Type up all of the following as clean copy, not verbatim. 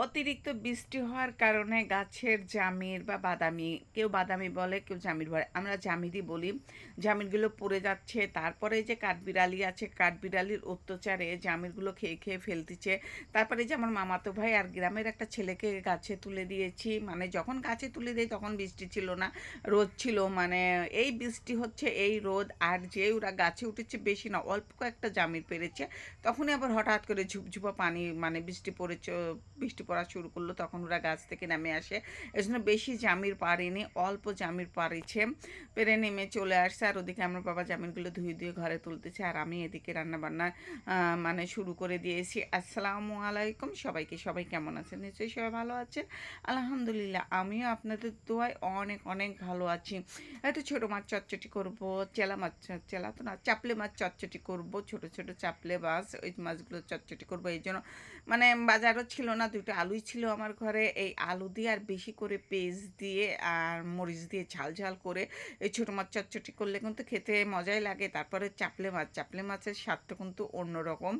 অতিরিক্ত বৃষ্টি হওয়ার কারণে গাছের জামির বা বাদামি, কেউ বাদামি বলে, কেউ জামির বলে। আমরা জামিরই বলি। জামিরগুলো পড়ে যাচ্ছে। তারপরে যে কাঠবিড়ালি আছে, কাঠবিড়ালির অত্যাচারে জামিরগুলো খেয়ে খেয়ে ফেলতেছে। তারপরে যে আমার মামাতো ভাই আর গ্রামের একটা ছেলেকে গাছে তুলে দিয়েছি। মানে যখন গাছে তুলে দেই তখন বৃষ্টি ছিল না, রোদ ছিল। মানে এই বৃষ্টি হচ্ছে, এই রোদ, আর যে ওরা গাছে উঠেছে বেশি না, অল্প কয়েকটা জামির পেরেছে। তখনই আবার হঠাৎ করে ঝুপঝুপা পানি, মানে বৃষ্টি পড়া শুরু করলো, তখন ওরা গাছ থেকে নেমে আসে। এই জন্য বেশি জামির পারেনি, অল্প জামির পারিছে, পেরে নেমে চলে আসছে। আর ওদিকে আমার বাবা জামিনগুলো ধুয়ে ধুয়ে ঘরে তুলতেছে, আর আমি এদিকে রান্নাবান্না মানে শুরু করে দিয়েছি। আসসালামু আলাইকুম সবাইকে। সবাই কেমন আছেন? নিশ্চয়ই সবাই ভালো আছেন। আলহামদুলিল্লাহ, আমিও আপনাদের দোয়ায় অনেক অনেক ভালো আছি। একটু ছোটো মাছ চটচটি করবো, চেলা তো না, চাপলে মাছ চটচটি করবো, ছোটো ছোটো চাপলে মাছ, ওই মাছগুলো চটচটি করবো। এই জন্য মানে বাজারও ছিল না, দুটো আলুই ছিল আমার ঘরে। এই আলু দিয়ে আর বেশি করে পেঁয়াজ দিয়ে আর মরিচ দিয়ে ঝাল ঝাল করে এই ছোটো মাছ চটচটি করলে কিন্তু খেতে মজাই লাগে। তারপরে চাপলে মাছের স্বাদটা কিন্তু অন্যরকম,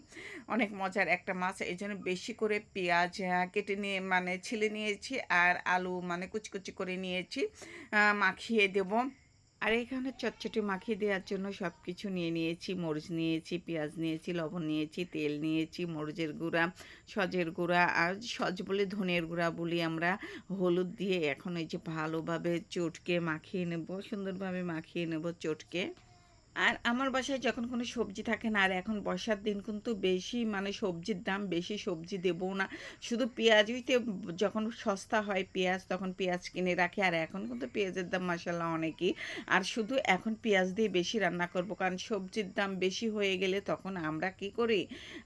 অনেক মজার একটা মাছ। এই জন্য বেশি করে পেঁয়াজ কেটে নিয়ে, মানে ছিলে নিয়েছি, আর আলু মানে কুচি কুচি করে নিয়েছি, মাখিয়ে দেবো। আর এখানে চটচটি মাখিয়ে দেওয়ার জন্য সব কিছু নিয়ে নিয়েছি। মরিচ নিয়েছি, পেঁয়াজ নিয়েছি, লবণ নিয়েছি, তেল নিয়েছি, মরিচের গুঁড়া, সজের গুঁড়া, আর সজ বলে ধনের গুঁড়া বলি আমরা, হলুদ দিয়ে এখন এই যে ভালোভাবে চটকে মাখিয়ে নেব, সুন্দরভাবে মাখিয়ে নেব চটকে। আর আমার বাসায় যখন কোনো সবজি থাকে না, আর এখন বর্ষার দিন কিন্তু বেশি, মানে সবজির দাম বেশি, সবজি দেবো না, শুধু পেঁয়াজইতে, যখন সস্তা হয় পেঁয়াজ তখন পেঁয়াজ কিনে রাখি। আর এখন কিন্তু পেঁয়াজের দাম মাসাল্লাহ অনেকই, আর শুধু এখন পেঁয়াজ দিয়ে বেশি রান্না করব, কারণ সবজির দাম বেশি হয়ে গেলে তখন আমরা কি করি,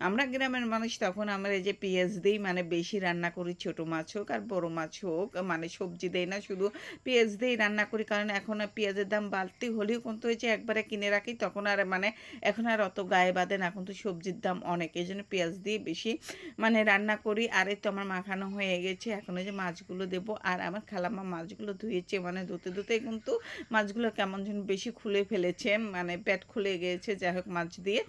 আমরা গ্রামের মানুষ, তখন আমরা এই যে পেঁয়াজ দিই, মানে বেশি রান্না করি, ছোটো মাছ হোক আর বড়ো মাছ হোক, মানে সবজি দেই না, শুধু পেঁয়াজ দিয়েই রান্না করি। কারণ এখন পেঁয়াজের দাম বাড়তি হলেও কিন্তু ওই যে একবারে কিনে রাখি, তখন আর মানে এখন আর অত গায়ে বাঁধে না, এখন তো সবজির দাম অনেক, এই জন্য পেঁয়াজ দিয়ে বেশি মানে রান্না করি। আর এই তো আমার মাখানো হয়ে গেছে, এখন ওই যে মাছগুলো দেবো। আর আমার খালাম্মা মাছগুলো ধুয়েছে, মানে ধুতে ধুতেই কিন্তু মাছগুলো কেমন যেন বেশি খুলে ফেলেছে, মানে পেট খুলে গিয়েছে। যাই হোক, মাছ দিয়ে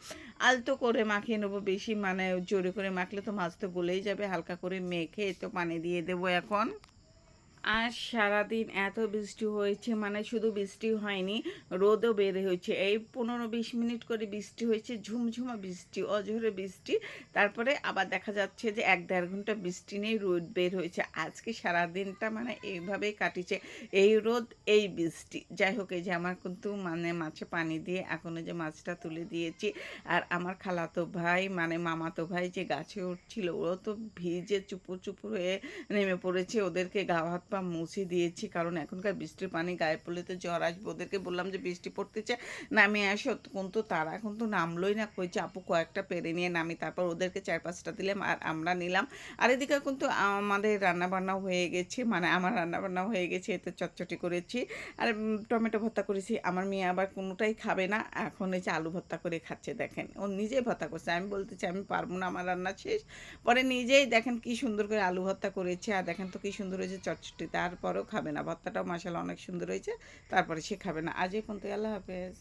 আলতো করে মাখিয়ে নেবো, বেশি মানে জোরে করে মাখলে তো মাছ তো গলেই যাবে। হালকা করে মেখে তো পানি দিয়ে দেবো এখন। আজ সারাদিন এত বৃষ্টি হয়েছে, মানে শুধু বৃষ্টি হয়নি, রোদও বের হয়েছে। এই 15-20 মিনিট করে বৃষ্টি হয়েছে, ঝুমঝুমা বৃষ্টি, অঝোরে বৃষ্টি। তারপরে আবার দেখা যাচ্ছে যে 1-1.5 ঘন্টা বৃষ্টি নেই, রোদ বের হয়েছে। আজকে সারাদিনটা মানে এইভাবেই কাটিছে, এই রোদ এই বৃষ্টি। যাই হোক, এই যে আমার কিন্তু মানে মাছে পানি দিয়ে এখন যে মাছটা তুলে দিয়েছি। আর আমার খালাতো ভাই, মানে মামাতো ভাই যে গাছে উঠছিল, ওরা তো ভিজে চুপুর চুপুর হয়ে নেমে পড়েছে। ওদেরকে গা হাত পা মুছে দিয়েছি, কারণ এখনকার বৃষ্টির পানি গায়ে পড়লে তো জ্বর আসবে। ওদেরকে বললাম যে বৃষ্টি পড়তেছে, নামিয়ে আসো, কিন্তু তারা কিন্তু নামলোই না। কইছে আপু কয়েকটা পেরে নিয়ে নামি, তারপর ওদেরকে 4-5টা দিলাম আর আমরা নিলাম। আর এদিকে কিন্তু আমাদের রান্নাবান্না হয়ে গেছে, মানে আমার রান্নাবান্না হয়ে গেছে, এতে চটচটি করেছি। আর টমেটো ভর্তা করেছি। আমার মেয়ে আবার কোনোটাই খাবে না, এখন এই যে আলু ভর্তা করে খাচ্ছে। দেখেন, ও নিজেই ভর্তা করছে, আমি বলতেছি আমি পারবো না, আমার রান্না শেষ। পরে নিজেই দেখেন কি সুন্দর করে আলু ভর্তা করেছে, আর দেখেন তো কি সুন্দর হয়েছে চটচটি। তারপরেও খাবে না, ভর্তাটাও মাসাল্লাহ অনেক সুন্দর হয়েছে, তারপরে সে খাবে না। আজ এই পর্যন্ত, আল্লাহ হাফেজ।